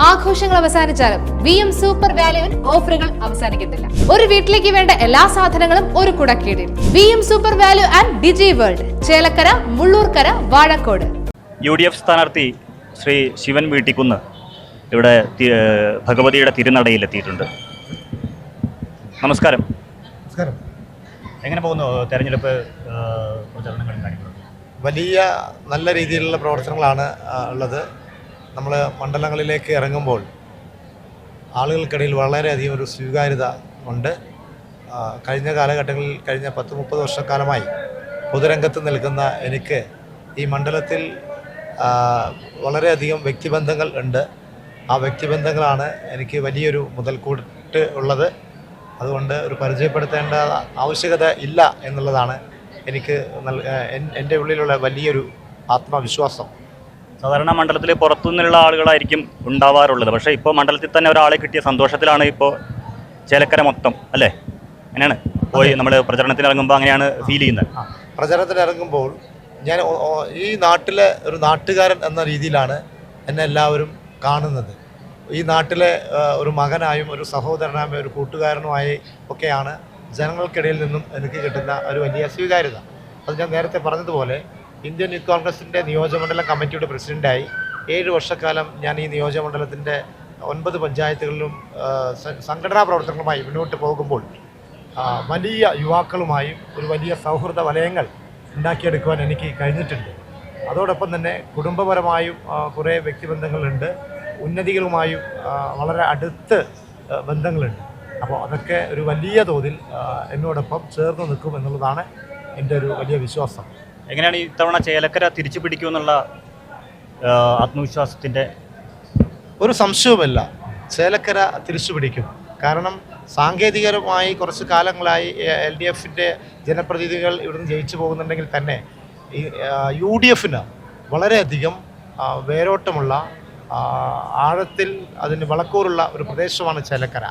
ആഘോഷങ്ങൾ അവസാനിച്ചാലും VM super വാല്യുവിൽ ഓഫറുകൾ അവസാനിക്കുന്നില്ല. ഒരു വീട്ടിലേക്ക് വേണ്ട എല്ലാ സാധനങ്ങളും ഒരു കുടക്കീഴിൽ. VM super value and digi world, Chelakkara, Mullurkara, Vazhakkode. UDF സ്ഥാനാർത്ഥി ശ്രീ ശിവൻ വീട്ടിക്കുന്ന് ഇവിടെ ഭഗവതിയുടെ തിരുനടയിലെത്തിയിട്ടുണ്ട്. നമസ്കാരം. നമസ്കാരം. എങ്ങനെ പോകുന്നു തെരഞ്ഞെടുപ്പ് പ്രചരണങ്ങളും കാര്യങ്ങളും? വലിയ നല്ല രീതിയിലുള്ള പ്രവർത്തനങ്ങളാണ് ഉള്ളത്. നമ്മൾ മണ്ഡലങ്ങളിലേക്ക് ഇറങ്ങുമ്പോൾ ആളുകൾക്കിടയിൽ വളരെയധികം ഒരു സ്വീകാര്യത ഉണ്ട്. കഴിഞ്ഞ കാലഘട്ടങ്ങളിൽ കഴിഞ്ഞ 10-30 വർഷക്കാലമായി പൊതുരംഗത്ത് നിൽക്കുന്ന എനിക്ക് ഈ മണ്ഡലത്തിൽ വളരെയധികം വ്യക്തിബന്ധങ്ങൾ ഉണ്ട്. ആ വ്യക്തിബന്ധങ്ങളാണ് എനിക്ക് വലിയൊരു മുതൽക്കൂട്ട് ഉള്ളത്. അതുകൊണ്ട് ഒരു പരിചയപ്പെടുത്തേണ്ട ആവശ്യകത ഇല്ല എന്നുള്ളതാണ് എനിക്ക് എൻ്റെ ഉള്ളിലുള്ള വലിയൊരു ആത്മവിശ്വാസം. സാധാരണ മണ്ഡലത്തിൽ പുറത്തുനിന്നുള്ള ആളുകളായിരിക്കും ഉണ്ടാവാറുള്ളത്. പക്ഷേ ഇപ്പോൾ മണ്ഡലത്തിൽ തന്നെ ഒരാളെ കിട്ടിയ സന്തോഷത്തിലാണ് ഇപ്പോൾ ചേലക്കര മൊത്തം, അല്ലേ? അങ്ങനെയാണ് പോയി നമ്മൾ പ്രചരണത്തിന് ഇറങ്ങുമ്പോൾ അങ്ങനെയാണ് ഫീൽ ചെയ്യുന്നത്. പ്രചരണത്തിന് ഇറങ്ങുമ്പോൾ ഞാൻ ഈ നാട്ടിലെ ഒരു നാട്ടുകാരൻ എന്ന രീതിയിലാണ് എന്നെ എല്ലാവരും കാണുന്നത്. ഈ നാട്ടിലെ ഒരു മകനായും ഒരു സഹോദരനായും ഒരു കൂട്ടുകാരനുമായി ഒക്കെയാണ് ജനങ്ങൾക്കിടയിൽ നിന്നും എനിക്ക് കിട്ടുന്ന ഒരു വലിയ സ്വീകാര്യത. അത് ഞാൻ നേരത്തെ പറഞ്ഞതുപോലെ ഇന്ത്യൻ യൂത്ത് കോൺഗ്രസിൻ്റെ നിയോജകമണ്ഡലം കമ്മിറ്റിയുടെ പ്രസിഡൻ്റായി 7 വർഷക്കാലം ഞാൻ ഈ നിയോജകമണ്ഡലത്തിൻ്റെ 9 പഞ്ചായത്തുകളിലും സംഘടനാ പ്രവർത്തനങ്ങളുമായി മുന്നോട്ട് പോകുമ്പോൾ വലിയ യുവാക്കളുമായും ഒരു വലിയ സൗഹൃദ വലയങ്ങൾ ഉണ്ടാക്കിയെടുക്കുവാൻ എനിക്ക് കഴിഞ്ഞിട്ടുണ്ട്. അതോടൊപ്പം തന്നെ കുടുംബപരമായും കുറേ വ്യക്തിബന്ധങ്ങളുണ്ട്, ഉന്നതികളുമായും വളരെ അടുത്ത് ബന്ധങ്ങളുണ്ട്. അപ്പോൾ അതൊക്കെ ഒരു വലിയ തോതിൽ എന്നോടൊപ്പം ചേർന്ന് നിൽക്കും എന്നുള്ളതാണ് എൻ്റെ ഒരു വലിയ വിശ്വാസം. എങ്ങനെയാണ് ഇത്തവണ ചേലക്കര തിരിച്ചു പിടിക്കുമെന്നുള്ള ആത്മവിശ്വാസത്തിൻ്റെ? ഒരു സംശയവുമില്ല, ചേലക്കര തിരിച്ചു പിടിക്കും. കാരണം സാങ്കേതികപരമായി കുറച്ച് കാലങ്ങളായി LDFിൻ്റെ ജനപ്രതിനിധികൾ ഇവിടുന്ന് ജയിച്ചു പോകുന്നുണ്ടെങ്കിൽ തന്നെ ഈ UDFന് വളരെയധികം വേരോട്ടമുള്ള ആഴത്തിൽ അതിന് വളക്കൂറുള്ള ഒരു പ്രദേശമാണ് ചേലക്കര.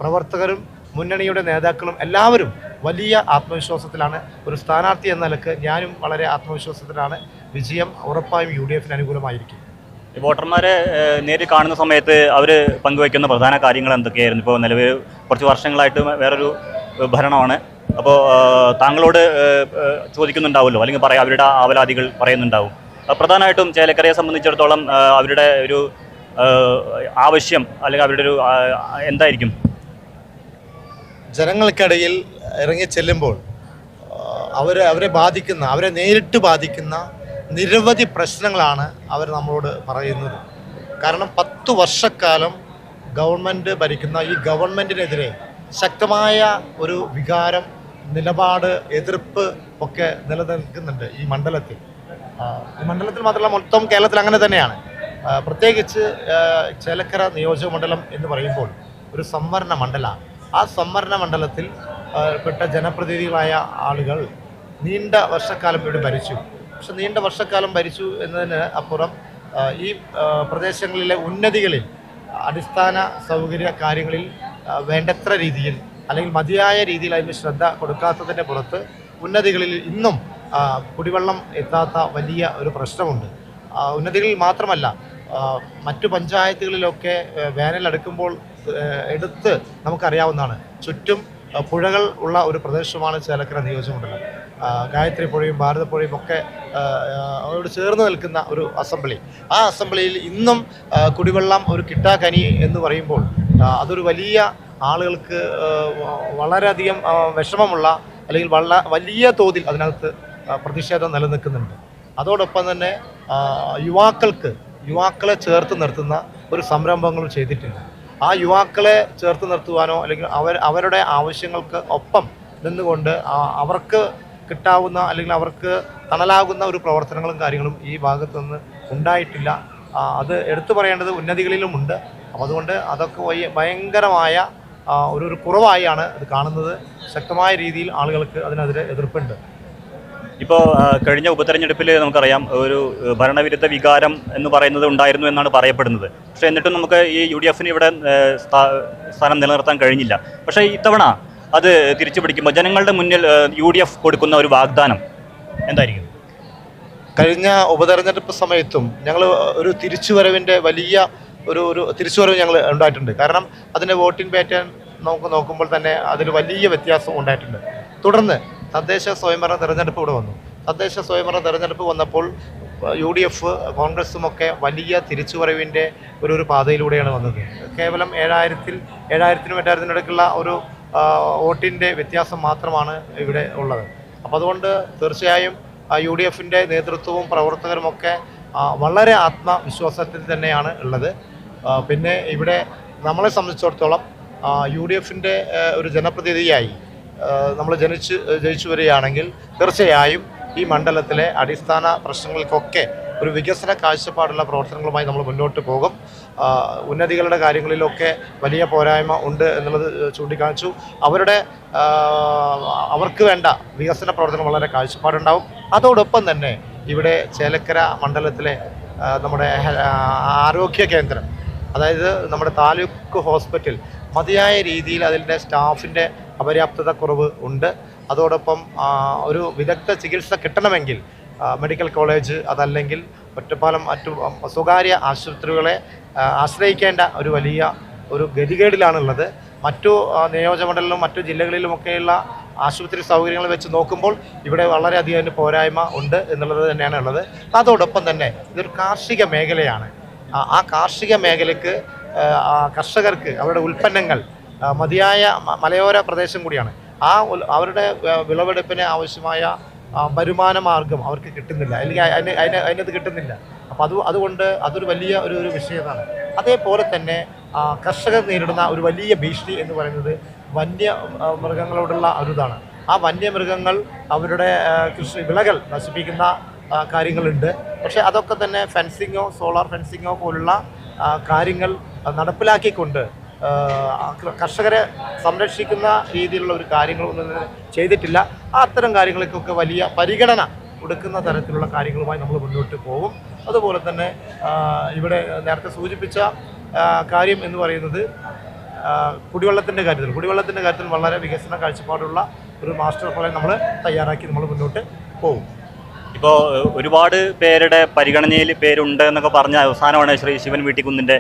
പ്രവർത്തകരും മുന്നണിയുടെ നേതാക്കളും എല്ലാവരും വലിയ ആത്മവിശ്വാസത്തിലാണ്. ഒരു സ്ഥാനാർത്ഥി എന്ന നിലക്ക് ഞാനും വളരെ ആത്മവിശ്വാസത്തിലാണ്. വിജയം ഉറപ്പായും UDFന് അനുകൂലമായിരിക്കും. വോട്ടർമാരെ നേരിൽ കാണുന്ന സമയത്ത് അവർ പങ്കുവയ്ക്കുന്ന പ്രധാന കാര്യങ്ങൾ എന്തൊക്കെയായിരുന്നു? ഇപ്പോൾ നിലവിൽ കുറച്ച് വർഷങ്ങളായിട്ട് വേറൊരു ഭരണമാണ്. അപ്പോൾ താങ്കളോട് ചോദിക്കുന്നുണ്ടാവുമല്ലോ, അല്ലെങ്കിൽ അവരുടെ ആവലാതികൾ പറയുന്നുണ്ടാവും. പ്രധാനമായിട്ടും ചേലക്കരയെ സംബന്ധിച്ചിടത്തോളം അവരുടെ ഒരു ആവശ്യം അല്ലെങ്കിൽ അവരുടെ ഒരു എന്തായിരിക്കും? ജനങ്ങൾക്കിടയിൽ ഇറങ്ങി ചെല്ലുമ്പോൾ അവരെ ബാധിക്കുന്ന, അവരെ നേരിട്ട് ബാധിക്കുന്ന നിരവധി പ്രശ്നങ്ങളാണ് അവർ നമ്മളോട് പറയുന്നത്. കാരണം 10 വർഷക്കാലം ഗവൺമെൻറ് ഭരിക്കുന്ന ഈ ഗവൺമെൻറ്റിനെതിരെ ശക്തമായ ഒരു വികാരം, നിലപാട്, എതിർപ്പ് ഒക്കെ നിലനിൽക്കുന്നുണ്ട് ഈ മണ്ഡലത്തിൽ. ഈ മണ്ഡലത്തിൽ മാത്രമല്ല, മൊത്തം കേരളത്തിൽ അങ്ങനെ തന്നെയാണ്. പ്രത്യേകിച്ച് ചേലക്കര നിയോജക മണ്ഡലം എന്ന് പറയുമ്പോൾ ഒരു സംവരണ മണ്ഡലമാണ്. ആ സംവരണ മണ്ഡലത്തിൽ പെട്ട ജനപ്രതിനിധികളായ ആളുകൾ നീണ്ട വർഷക്കാലം ഇവിടെ ഭരിച്ചു. പക്ഷെ നീണ്ട വർഷക്കാലം ഭരിച്ചു എന്നതിന് അപ്പുറം ഈ പ്രദേശങ്ങളിലെ ഉന്നതികളിൽ, അടിസ്ഥാന സൗകര്യ കാര്യങ്ങളിൽ വേണ്ടത്ര രീതിയിൽ അല്ലെങ്കിൽ മതിയായ രീതിയിൽ അതിന് ശ്രദ്ധ കൊടുക്കാത്തതിൻ്റെ പുറത്ത് ഉന്നതികളിൽ ഇന്നും കുടിവെള്ളം എത്താത്ത വലിയ ഒരു പ്രശ്നമുണ്ട്. ഉന്നതികളിൽ മാത്രമല്ല, മറ്റു പഞ്ചായത്തുകളിലൊക്കെ വേനലടുക്കുമ്പോൾ എടുത്ത് നമുക്കറിയാവുന്നതാണ്. ചുറ്റും പുഴകൾ ഉള്ള ഒരു പ്രദേശമാണ് ചേലക്കര നിയോജകമണ്ഡലം. ഗായത്രി പുഴയും ഭാരതപ്പുഴയും ഒക്കെ അവരോട് ചേർന്ന് നിൽക്കുന്ന ഒരു അസംബ്ലി. ആ അസംബ്ലിയിൽ ഇന്നും കുടിവെള്ളം ഒരു കിട്ടാക്കനി എന്ന് പറയുമ്പോൾ അതൊരു വലിയ ആളുകൾക്ക് വളരെയധികം വിഷമമുള്ള അല്ലെങ്കിൽ വലിയ തോതിൽ അതിനകത്ത് പ്രതിഷേധം നിലനിൽക്കുന്നുണ്ട്. അതോടൊപ്പം തന്നെ യുവാക്കളെ ചേർത്ത് നിർത്തുന്ന ഒരു സംരംഭങ്ങളും ചെയ്തിട്ടില്ല. ആ യുവാക്കളെ ചേർത്ത് നിർത്തുവാനോ അല്ലെങ്കിൽ അവരുടെ ആവശ്യങ്ങൾക്ക് ഒപ്പം നിന്നുകൊണ്ട് അവർക്ക് കിട്ടാവുന്ന അല്ലെങ്കിൽ അവർക്ക് തണലാകുന്ന ഒരു പ്രവർത്തനങ്ങളും കാര്യങ്ങളും ഈ ഭാഗത്തു നിന്ന് ഉണ്ടായിട്ടില്ല. അത് എടുത്തു പറയേണ്ടത് ഉന്നതികളിലുമുണ്ട്. അപ്പോൾ അതുകൊണ്ട് അതൊക്കെ ഭയങ്കരമായ ഒരു കുറവായാണ് ഇത് കാണുന്നത്. ശക്തമായ രീതിയിൽ ആളുകൾക്ക് അതിനെതിരെ എതിർപ്പുണ്ട്. ഇപ്പോൾ കഴിഞ്ഞ ഉപതെരഞ്ഞെടുപ്പിൽ നമുക്കറിയാം ഒരു ഭരണവിരുദ്ധ വികാരം എന്ന് പറയുന്നത് ഉണ്ടായിരുന്നു എന്നാണ് പറയപ്പെടുന്നത്. പക്ഷേ എന്നിട്ടും നമുക്ക് ഈ UDFന് ഇവിടെ സ്ഥാനം നിലനിർത്താൻ കഴിഞ്ഞില്ല. പക്ഷേ ഇത്തവണ അത് തിരിച്ചു പിടിക്കുമ്പോൾ ജനങ്ങളുടെ മുന്നിൽ UDF കൊടുക്കുന്ന ഒരു വാഗ്ദാനം എന്തായിരിക്കും? കഴിഞ്ഞ ഉപതെരഞ്ഞെടുപ്പ് സമയത്തും ഞങ്ങൾ ഒരു തിരിച്ചുവരവിൻ്റെ വലിയ ഒരു തിരിച്ചുവരവ് ഞങ്ങൾ ഉണ്ടായിട്ടുണ്ട്. കാരണം അതിൻ്റെ വോട്ടിംഗ് പാറ്റേൺ നോക്കുമ്പോൾ തന്നെ അതിൽ വലിയ വ്യത്യാസം ഉണ്ടായിട്ടുണ്ട്. തുടർന്ന് തദ്ദേശ സ്വയംഭരണ തെരഞ്ഞെടുപ്പ് ഇവിടെ വന്നു. തദ്ദേശ സ്വയംഭരണ തെരഞ്ഞെടുപ്പ് വന്നപ്പോൾ UDF കോൺഗ്രസുമൊക്കെ വലിയ തിരിച്ചുവരവിൻ്റെ ഒരു പാതയിലൂടെയാണ് വന്നത്. കേവലം 7,000-8,000 ഇടയ്ക്കുള്ള ഒരു വോട്ടിൻ്റെ വ്യത്യാസം മാത്രമാണ് ഇവിടെ ഉള്ളത്. അപ്പോൾ അതുകൊണ്ട് തീർച്ചയായും UDFിൻ്റെ നേതൃത്വവും പ്രവർത്തകരുമൊക്കെ വളരെ ആത്മവിശ്വാസത്തിൽ തന്നെയാണ് ഉള്ളത്. പിന്നെ ഇവിടെ നമ്മളെ സംബന്ധിച്ചിടത്തോളം UDFിൻ്റെ ഒരു ജനപ്രതിനിധിയായി നമ്മൾ ജയിച്ചു വരികയാണെങ്കിൽ തീർച്ചയായും ഈ മണ്ഡലത്തിലെ അടിസ്ഥാന പ്രശ്നങ്ങൾക്കൊക്കെ ഒരു വികസന കാഴ്ചപ്പാടുള്ള പ്രവർത്തനങ്ങളുമായി നമ്മൾ മുന്നോട്ട് പോകും. ഉന്നതികളുടെ കാര്യങ്ങളിലൊക്കെ വലിയ പോരായ്മ ഉണ്ട് എന്നുള്ളത് ചൂണ്ടിക്കാണിച്ചു. അവർക്ക് വേണ്ട വികസന പ്രവർത്തനം വളരെ കാഴ്ചപ്പാടുണ്ടാവും. അതോടൊപ്പം തന്നെ ഇവിടെ ചേലക്കര മണ്ഡലത്തിലെ നമ്മുടെ ആരോഗ്യ കേന്ദ്രം, അതായത് നമ്മുടെ താലൂക്ക് ഹോസ്പിറ്റൽ മതിയായ രീതിയിൽ അതിൻ്റെ സ്റ്റാഫിൻ്റെ അപര്യാപ്തത കുറവ് ഉണ്ട്. അതോടൊപ്പം ഒരു വിദഗ്ധ ചികിത്സ കിട്ടണമെങ്കിൽ മെഡിക്കൽ കോളേജ് അതല്ലെങ്കിൽ ഒറ്റപ്പാലം മറ്റു സ്വകാര്യ ആശുപത്രികളെ ആശ്രയിക്കേണ്ട ഒരു വലിയ ഗതികേടിലാണുള്ളത്. മറ്റു നിയോജകമണ്ഡലങ്ങളിലും മറ്റു ജില്ലകളിലുമൊക്കെയുള്ള ആശുപത്രി സൗകര്യങ്ങൾ വെച്ച് നോക്കുമ്പോൾ ഇവിടെ വളരെയധികം അതിന് പോരായ്മ ഉണ്ട് എന്നുള്ളത് തന്നെയാണ് ഉള്ളത്. അതോടൊപ്പം തന്നെ ഇതൊരു കാർഷിക മേഖലയാണ്. ആ കാർഷിക മേഖലയ്ക്ക് കർഷകർക്ക് അവരുടെ ഉൽപ്പന്നങ്ങൾ മതിയായ മലയോര പ്രദേശം കൂടിയാണ്. അവരുടെ വിളവെടുപ്പിന് ആവശ്യമായ വരുമാന മാർഗം അവർക്ക് കിട്ടുന്നില്ല, അല്ലെങ്കിൽ അതിനത് കിട്ടുന്നില്ല. അപ്പോൾ അതുകൊണ്ട് അതൊരു വലിയ ഒരു വിഷയമാണ്. അതേപോലെ തന്നെ കർഷകർ നേരിടുന്ന ഒരു വലിയ ഭീഷണി എന്ന് പറയുന്നത് വന്യമൃഗങ്ങളോടുള്ള ഇതാണ്. ആ വന്യമൃഗങ്ങൾ അവരുടെ കൃഷി വിളകൾ നശിപ്പിക്കുന്ന കാര്യങ്ങളുണ്ട്. പക്ഷേ അതൊക്കെ തന്നെ ഫെൻസിങ്ങോ സോളാർ ഫെൻസിങ്ങോ പോലുള്ള കാര്യങ്ങൾ നടപ്പിലാക്കിക്കൊണ്ട് കർഷകരെ സംരക്ഷിക്കുന്ന രീതിയിലുള്ള ഒരു കാര്യങ്ങളൊന്നും ചെയ്തിട്ടില്ല. അത്തരം കാര്യങ്ങൾക്കൊക്കെ വലിയ പരിഗണന കൊടുക്കുന്ന തരത്തിലുള്ള കാര്യങ്ങളുമായി നമ്മൾ മുന്നോട്ട് പോകും. അതുപോലെ തന്നെ ഇവിടെ നേരത്തെ സൂചിപ്പിച്ച കാര്യം എന്ന് പറയുന്നത് കുടിവെള്ളത്തിൻ്റെ കാര്യത്തിൽ വളരെ വികസന കാഴ്ചപ്പാടുള്ള ഒരു മാസ്റ്റർ പ്ലാൻ നമ്മൾ തയ്യാറാക്കി നമ്മൾ മുന്നോട്ട് പോകും. ഇപ്പോൾ ഒരുപാട് പേരുടെ പരിഗണനയിൽ പേരുണ്ട് എന്നൊക്കെ പറഞ്ഞ അവസാനമാണ് ശ്രീ ശിവൻ വീട്ടിക്കുന്നിൻ്റെ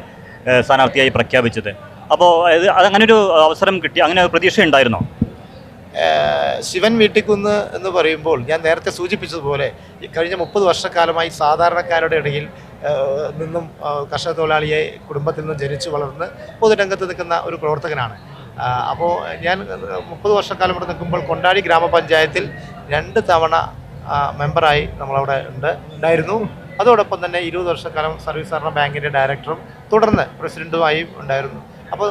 സ്ഥാനാർത്ഥിയായി പ്രഖ്യാപിച്ചത്. അപ്പോൾ അതങ്ങനെ ഒരു അവസരം കിട്ടി, അങ്ങനെ പ്രതീക്ഷ ഉണ്ടായിരുന്നോ? ശിവൻ വീട്ടിക്കുന്ന് എന്ന് പറയുമ്പോൾ ഞാൻ നേരത്തെ സൂചിപ്പിച്ചതുപോലെ ഈ കഴിഞ്ഞ 30 വർഷക്കാലമായി സാധാരണക്കാരുടെ ഇടയിൽ നിന്നും കർഷക തൊഴിലാളിയെ കുടുംബത്തിൽ നിന്നും ജനിച്ചു വളർന്ന് പൊതുരംഗത്ത് നിൽക്കുന്ന ഒരു പ്രവർത്തകനാണ്. അപ്പോൾ ഞാൻ 30 വർഷക്കാലം ഇവിടെ നിൽക്കുമ്പോൾ കൊണ്ടാടി ഗ്രാമപഞ്ചായത്തിൽ 2 തവണ മെമ്പറായി നമ്മളവിടെ ഉണ്ടായിരുന്നു. അതോടൊപ്പം തന്നെ 20 വർഷക്കാലം സർവീസ് സഹകരണ ബാങ്കിൻ്റെ ഡയറക്ടറും തുടർന്ന് പ്രസിഡൻറ്റുമായും ഉണ്ടായിരുന്നു. അപ്പോൾ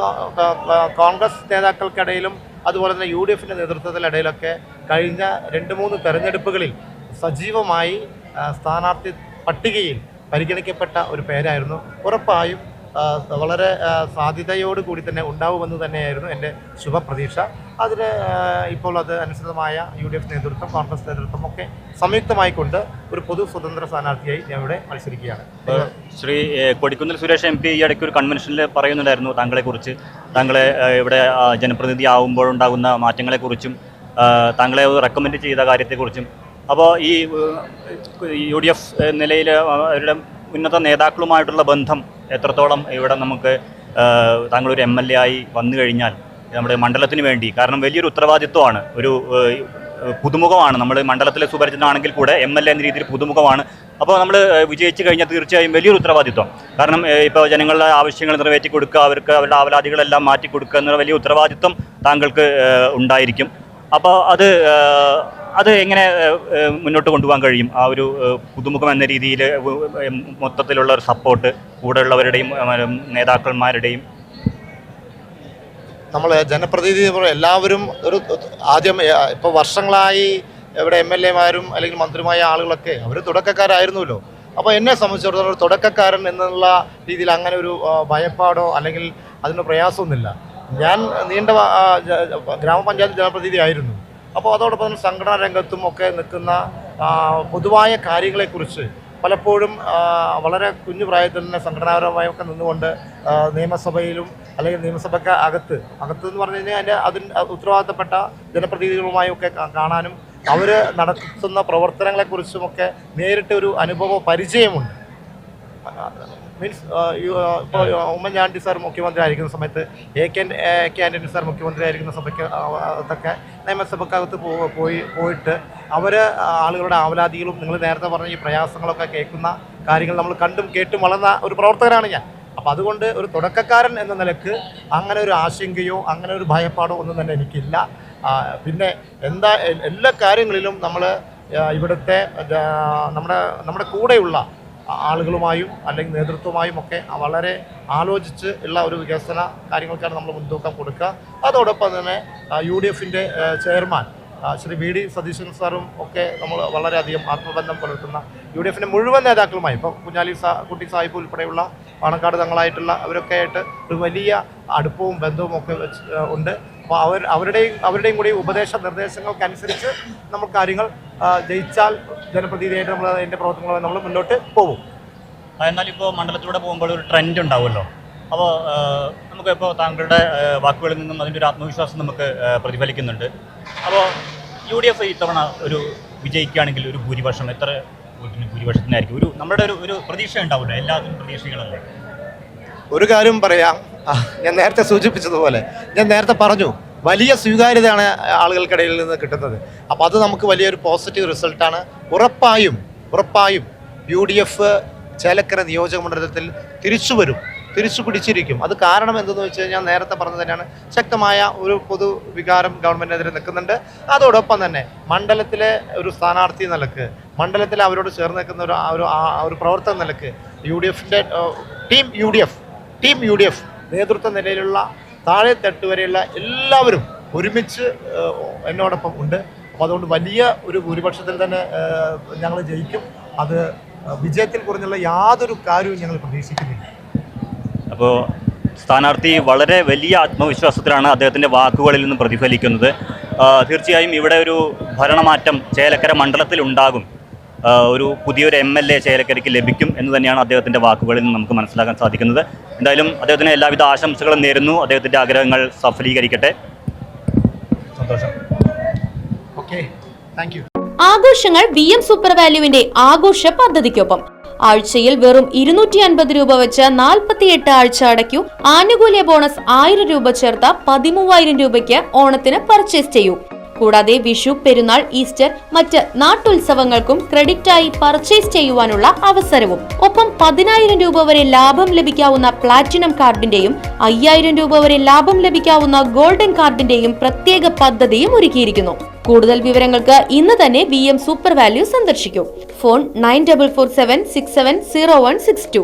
കോൺഗ്രസ് നേതാക്കൾക്കിടയിലും അതുപോലെ തന്നെ UDFിൻ്റെ നേതൃത്വത്തിനിടയിലൊക്കെ കഴിഞ്ഞ 2-3 തെരഞ്ഞെടുപ്പുകളിൽ സജീവമായി സ്ഥാനാർത്ഥി പട്ടികയിൽ പരിഗണിക്കപ്പെട്ട ഒരു പേരായിരുന്നു. ഉറപ്പായും വളരെ സാധ്യതയോടുകൂടി തന്നെ ഉണ്ടാവുമെന്ന് തന്നെയായിരുന്നു എൻ്റെ ശുഭപ്രതീക്ഷ. അതിന് ഇപ്പോൾ അത് അനുസൃതമായ UDF നേതൃത്വം കോൺഗ്രസ് നേതൃത്വം ഒക്കെ സംയുക്തമായിക്കൊണ്ട് ഒരു പൊതു സ്വതന്ത്ര സ്ഥാനാർത്ഥിയായി ഞാൻ ഇവിടെ മത്സരിക്കുകയാണ്. ശ്രീ കൊടിക്കുന്നിൽ സുരേഷ് MP ഈ ഇടയ്ക്ക് ഒരു കൺവെൻഷനിൽ പറയുന്നുണ്ടായിരുന്നു താങ്കളെക്കുറിച്ച്, താങ്കളെ ഇവിടെ ജനപ്രതിനിധി ആവുമ്പോഴുണ്ടാകുന്ന മാറ്റങ്ങളെക്കുറിച്ചും താങ്കളെ റെക്കമെൻഡ് ചെയ്ത കാര്യത്തെക്കുറിച്ചും. അപ്പോൾ ഈ UDF നിലയിൽ അവരുടെ ഉന്നത നേതാക്കളുമായിട്ടുള്ള ബന്ധം എത്രത്തോളം ഇവിടെ നമുക്ക് താങ്കളൊരു MLA ആയി വന്നു കഴിഞ്ഞാൽ നമ്മുടെ മണ്ഡലത്തിന് വേണ്ടി, കാരണം വലിയൊരു ഉത്തരവാദിത്വമാണ്, ഒരു പുതുമുഖമാണ്, നമ്മൾ മണ്ഡലത്തിലെ സുപരിചിതനാണെങ്കിൽ കൂടെ MLA എന്ന രീതിയിൽ പുതുമുഖമാണ്. അപ്പോൾ നമ്മൾ വിജയിച്ചു കഴിഞ്ഞാൽ തീർച്ചയായും വലിയൊരു ഉത്തരവാദിത്വം, കാരണം ഇപ്പോൾ ജനങ്ങളുടെ ആവശ്യങ്ങൾ നിറവേറ്റി കൊടുക്കുക, അവർക്ക് അവരുടെ ആവലാതികളെല്ലാം മാറ്റി കൊടുക്കുക എന്നുള്ള വലിയ ഉത്തരവാദിത്വം താങ്കൾക്ക് ഉണ്ടായിരിക്കും. അപ്പോൾ അത് എങ്ങനെ മുന്നോട്ട് കൊണ്ടുപോകാൻ കഴിയും? ആ ഒരു പുതുമുഖം എന്ന രീതിയിൽ മൊത്തത്തിലുള്ള ഒരു സപ്പോർട്ട് കൂടെയുള്ളവരുടെയും നേതാക്കന്മാരുടെയും. നമ്മൾ ജനപ്രതിനിധി എല്ലാവരും ആദ്യം ഇപ്പോൾ വർഷങ്ങളായി ഇവിടെ MLA-മാരും അല്ലെങ്കിൽ മന്ത്രിമായ ആളുകളൊക്കെ അവർ തുടക്കക്കാരായിരുന്നല്ലോ. അപ്പോൾ എന്നെ സംബന്ധിച്ചിടത്തോളം ഒരു തുടക്കക്കാരൻ എന്നുള്ള രീതിയിൽ അങ്ങനെ ഒരു ഭയപ്പാടോ അല്ലെങ്കിൽ അതിന് പ്രയാസമൊന്നുമില്ല. ഞാൻ നീണ്ട ഗ്രാമപഞ്ചായത്ത് ജനപ്രതിനിധി ആയിരുന്നു. അപ്പോൾ അതോടൊപ്പം തന്നെ സംഘടനാ രംഗത്തും ഒക്കെ നിൽക്കുന്ന പൊതുവായ കാര്യങ്ങളെക്കുറിച്ച് പലപ്പോഴും വളരെ കുഞ്ഞു പ്രായത്തിൽ തന്നെ സംഘടനാപരമായൊക്കെ നിന്നുകൊണ്ട് നിയമസഭയിലും അല്ലെങ്കിൽ നിയമസഭയ്ക്ക് അകത്ത് എന്ന് പറഞ്ഞു കഴിഞ്ഞാൽ അതിന് ഉത്തരവാദിത്തപ്പെട്ട ജനപ്രതിനിധികളുമായൊക്കെ കാണാനും അവർ നടത്തുന്ന പ്രവർത്തനങ്ങളെക്കുറിച്ചുമൊക്കെ നേരിട്ടൊരു അനുഭവ പരിചയമുണ്ട്. മീൻസ് ഇപ്പോൾ ഉമ്മൻചാണ്ടി സാർ മുഖ്യമന്ത്രി ആയിരിക്കുന്ന സമയത്ത് കെ ആന്റണി സാർ മുഖ്യമന്ത്രി ആയിരിക്കുന്ന സഭയ്ക്ക് അതൊക്കെ നിയമസഭക്കകത്ത് പോയിട്ട് അവർ ആളുകളുടെ ആവലാതികളും നിങ്ങൾ നേരത്തെ പറഞ്ഞ ഈ പ്രയാസങ്ങളൊക്കെ കേൾക്കുന്ന കാര്യങ്ങൾ നമ്മൾ കണ്ടും കേട്ടും വളർന്ന ഒരു പ്രവർത്തകരാണ് ഞാൻ. അപ്പം അതുകൊണ്ട് ഒരു തുടക്കക്കാരൻ എന്ന നിലക്ക് അങ്ങനെ ഒരു ആശങ്കയോ അങ്ങനെ ഒരു ഭയപ്പാടോ ഒന്നും തന്നെ എനിക്കില്ല. പിന്നെ എല്ലാ കാര്യങ്ങളിലും നമ്മൾ ഇവിടുത്തെ നമ്മുടെ കൂടെയുള്ള ആളുകളുമായും അല്ലെങ്കിൽ നേതൃത്വമായും ഒക്കെ വളരെ ആലോചിച്ച് ഉള്ള ഒരു വികസന കാര്യങ്ങൾക്കാണ് നമ്മൾ മുൻതൂക്കം കൊടുക്കുക. അതോടൊപ്പം തന്നെ UDFിൻ്റെ ചെയർമാൻ ശ്രീ VD സതീശൻ സാറും ഒക്കെ നമ്മൾ വളരെയധികം ആത്മബന്ധം പുലർത്തുന്ന UDFിൻ്റെ മുഴുവൻ നേതാക്കളുമായി ഇപ്പോൾ കുട്ടി സാഹിബ് ഉൾപ്പെടെയുള്ള പാണക്കാട് തങ്ങളായിട്ടുള്ള അവരൊക്കെ ആയിട്ട് ഒരു വലിയ അടുപ്പവും ബന്ധവും ഒക്കെ ഉണ്ട്. അപ്പോൾ അവരുടെയും കൂടി ഉപദേശ നിർദ്ദേശങ്ങൾക്കനുസരിച്ച് നമ്മൾ കാര്യങ്ങൾ ജയിച്ചാൽ ജനപ്രതിനിധിയായിട്ട് നമ്മൾ അതിൻ്റെ പ്രവർത്തനങ്ങൾ നമ്മൾ മുന്നോട്ട് പോകും. എന്നാൽ ഇപ്പോൾ മണ്ഡലത്തിലൂടെ പോകുമ്പോൾ ഒരു ട്രെൻഡ് ഉണ്ടാവുമല്ലോ. അപ്പോൾ നമുക്കിപ്പോൾ താങ്കളുടെ വാക്കുകളിൽ നിന്നും അതിൻ്റെ ഒരു ആത്മവിശ്വാസം നമുക്ക് പ്രതിഫലിക്കുന്നുണ്ട്. അപ്പോൾ UDF ഇത്തവണ ഒരു വിജയിക്കുകയാണെങ്കിൽ ഒരു ഭൂരിപക്ഷം എത്ര ഭൂരിപക്ഷത്തിനായിരിക്കും? നമ്മുടെ ഒരു പ്രതീക്ഷ ഉണ്ടാവില്ല, എല്ലാത്തിനും പ്രതീക്ഷകളല്ലേ? ഒരു കാര്യം പറയാം, ഞാൻ നേരത്തെ സൂചിപ്പിച്ചതുപോലെ ഞാൻ നേരത്തെ പറഞ്ഞു വലിയ സ്വീകാര്യതയാണ് ആളുകൾക്കിടയിൽ നിന്ന് കിട്ടുന്നത്. അപ്പോൾ അത് നമുക്ക് വലിയൊരു പോസിറ്റീവ് റിസൾട്ടാണ്. ഉറപ്പായും UDF ചേലക്കര നിയോജക മണ്ഡലത്തിൽ തിരിച്ചു പിടിച്ചിരിക്കും. അത് കാരണം എന്തെന്ന് വെച്ച് കഴിഞ്ഞാൽ നേരത്തെ പറഞ്ഞത് തന്നെയാണ്, ശക്തമായ ഒരു പൊതുവികാരം ഗവൺമെൻറ്റിനെതിരെ നിൽക്കുന്നുണ്ട്. അതോടൊപ്പം തന്നെ മണ്ഡലത്തിലെ ഒരു സ്ഥാനാർത്ഥി നിലക്ക്, മണ്ഡലത്തിൽ അവരോട് ചേർന്ന് നിൽക്കുന്ന ഒരു പ്രവർത്തക നിലക്ക് UDFിൻ്റെ ടീം UDF നേതൃത്വ നിലയിലുള്ള താഴെ തട്ട് വരെയുള്ള എല്ലാവരും ഒരുമിച്ച് എന്നോടൊപ്പം ഉണ്ട്. അപ്പോൾ അതുകൊണ്ട് വലിയ ഒരു ഭൂരിപക്ഷത്തിൽ തന്നെ ഞങ്ങൾ ജയിക്കും. അത് വിജയത്തിൽ കുറഞ്ഞുള്ള യാതൊരു കാര്യവും ഞങ്ങൾ പ്രതീക്ഷിക്കുന്നില്ല. അപ്പോൾ സ്ഥാനാർത്ഥി വളരെ വലിയ ആത്മവിശ്വാസത്തിലാണ് അദ്ദേഹത്തിൻ്റെ വാക്കുകളിൽ നിന്ന് പ്രതിഫലിക്കുന്നത്. തീർച്ചയായും ഇവിടെ ഒരു ഭരണമാറ്റം ചേലക്കര മണ്ഡലത്തിൽ ഉണ്ടാകും. ഒരു പുതിയൊരു MLA ചേലക്കരയ്ക്ക് ലഭിക്കും എന്ന് തന്നെയാണ് അദ്ദേഹത്തിൻ്റെ വാക്കുകളിൽ നിന്ന് നമുക്ക് മനസ്സിലാക്കാൻ സാധിക്കുന്നത്. എന്തായാലും അദ്ദേഹത്തിന് എല്ലാവിധ ആശംസകളും നേരുന്നു. അദ്ദേഹത്തിൻ്റെ ആഗ്രഹങ്ങൾ സഫലീകരിക്കട്ടെ. സന്തോഷം. Okay, thank you. ആഘോഷങ്ങൾ VM സൂപ്പർ വാല്യുവിന്റെ ആഘോഷ പദ്ധതിക്കൊപ്പം ആഴ്ചയിൽ വെറും 250 രൂപ വെച്ച് 48 ആഴ്ച അടയ്ക്കൂ. ആനുകൂല്യ ബോണസ് 1000 രൂപ ചേർത്ത 13000 രൂപയ്ക്ക് ഓണത്തിന് പർച്ചേസ് ചെയ്യൂ. കൂടാതെ വിഷു, പെരുന്നാൾ, ഈസ്റ്റർ, മറ്റ് നാട്ടുത്സവങ്ങൾക്കും ക്രെഡിറ്റായി പർച്ചേസ് ചെയ്യുവാനുള്ള അവസരവും. ഒപ്പം 10000 രൂപ വരെ ലാഭം ലഭിക്കാവുന്ന പ്ലാറ്റിനം കാർഡിന്റെയും 5000 രൂപ വരെ ലാഭം ലഭിക്കാവുന്ന ഗോൾഡൻ കാർഡിന്റെയും പ്രത്യേക പദ്ധതിയും ഒരുക്കിയിരിക്കുന്നു. കൂടുതൽ വിവരങ്ങൾക്ക് ഇന്ന് തന്നെ VM സൂപ്പർ വാല്യൂ സന്ദർശിക്കൂ. ഫോൺ 9447670162.